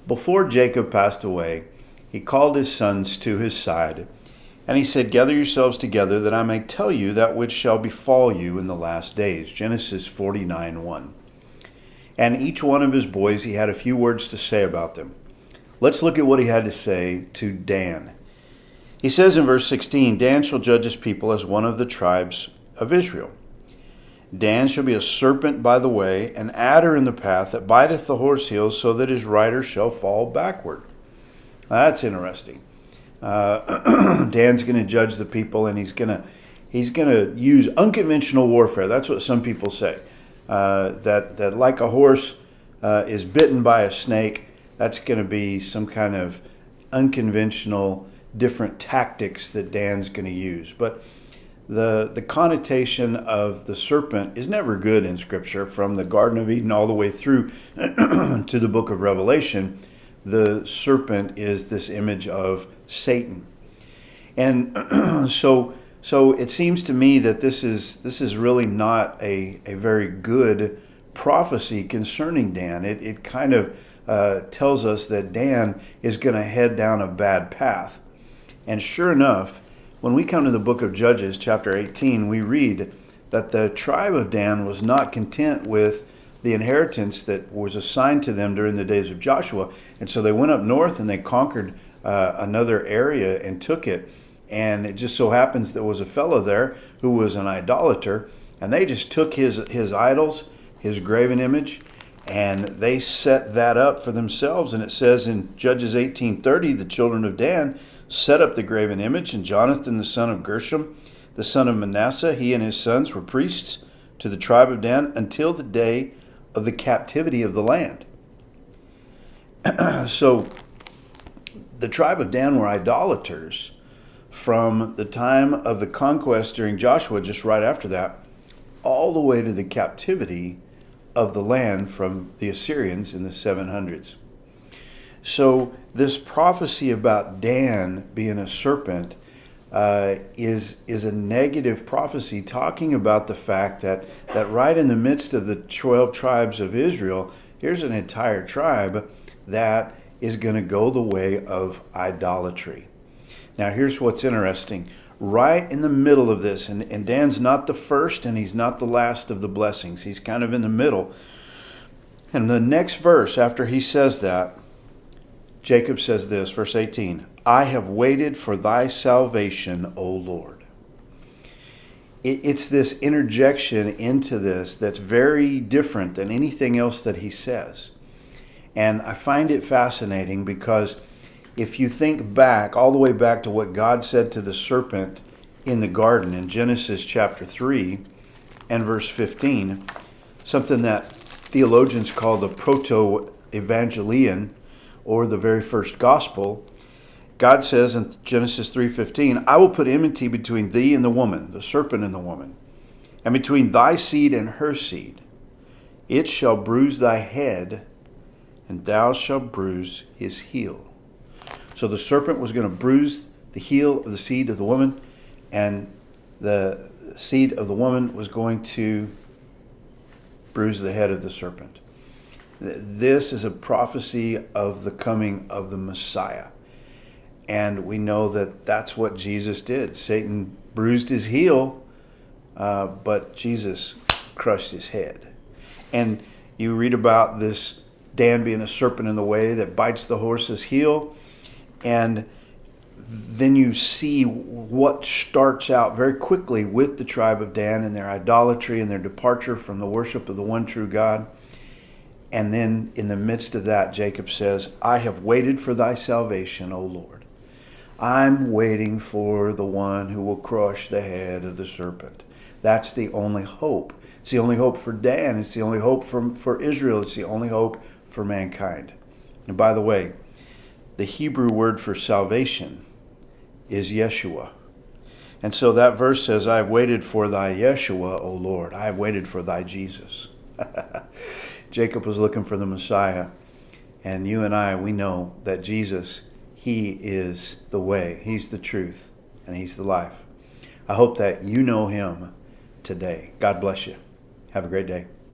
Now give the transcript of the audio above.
Before Jacob passed away, he called his sons to his side, and he said, "Gather yourselves together, that I may tell you that which shall befall you in the last days." Genesis 49:1. And each one of his boys, he had a few words to say about them. Let's look at what he had to say to Dan. He says in verse 16, "Dan shall judge his people as one of the tribes of Israel. Dan shall be a serpent by the way, an adder in the path that biteth the horse heels, so that his rider shall fall backward." That's interesting. Dan's going to judge the people, and he's going to use unconventional warfare. That's what some people say. That like a horse is bitten by a snake, that's going to be some kind of unconventional, different tactics that Dan's going to use. But the connotation of the serpent is never good in Scripture. From the Garden of Eden all the way through to the book of Revelation, the serpent is this image of Satan. And so it seems to me that this is really not a very good prophecy concerning Dan. It kind of tells us that Dan is going to head down a bad path. And sure enough, when we come to the book of Judges, chapter 18, we read that the tribe of Dan was not content with the inheritance that was assigned to them during the days of Joshua. And so they went up north and they conquered another area and took it. And it just so happens there was a fellow there who was an idolater, and they just took his idols, his graven image, and they set that up for themselves. And it says in Judges 18:30, the children of Dan set up the graven image, and Jonathan the son of Gershom, the son of Manasseh, he and his sons were priests to the tribe of Dan until the day of the captivity of the land. So the tribe of Dan were idolaters from the time of the conquest during Joshua, just right after that, all the way to the captivity of the land from the Assyrians in the 700s. So this prophecy about Dan being a serpent is a negative prophecy, talking about the fact that right in the midst of the 12 tribes of Israel, here's an entire tribe that is going to go the way of idolatry. Now here's what's interesting. Right in the middle of this, and Dan's not the first and he's not the last of the blessings. He's kind of in the middle. And the next verse, after he says that, Jacob says this, verse 18, "I have waited for thy salvation, O Lord." It's this interjection into this that's very different than anything else that he says. And I find it fascinating because if you think back, all the way back to what God said to the serpent in the garden in Genesis chapter 3 and verse 15, something that theologians call the proto-evangelion, or the very first gospel, God says in Genesis 3:15, "I will put enmity between thee and the woman," the serpent and the woman, "and between thy seed and her seed. It shall bruise thy head, and thou shalt bruise his heel." So the serpent was going to bruise the heel of the seed of the woman, and the seed of the woman was going to bruise the head of the serpent. This is a prophecy of the coming of the Messiah. And we know that that's what Jesus did. Satan bruised his heel, but Jesus crushed his head. And you read about this Dan being a serpent in the way that bites the horse's heel. And then you see what starts out very quickly with the tribe of Dan and their idolatry and their departure from the worship of the one true God. And then in the midst of that, Jacob says, "I have waited for thy salvation, O Lord." I'm waiting for the one who will crush the head of the serpent. That's the only hope. It's the only hope for Dan. It's the only hope for Israel. It's the only hope for mankind. And by the way, the Hebrew word for salvation is Yeshua. And so that verse says, "I have waited for thy Yeshua, O Lord." I have waited for thy Jesus. Jacob was looking for the Messiah. And you and I, we know that Jesus, he is the way, he's the truth, and he's the life. I hope that you know him today. God bless you. Have a great day.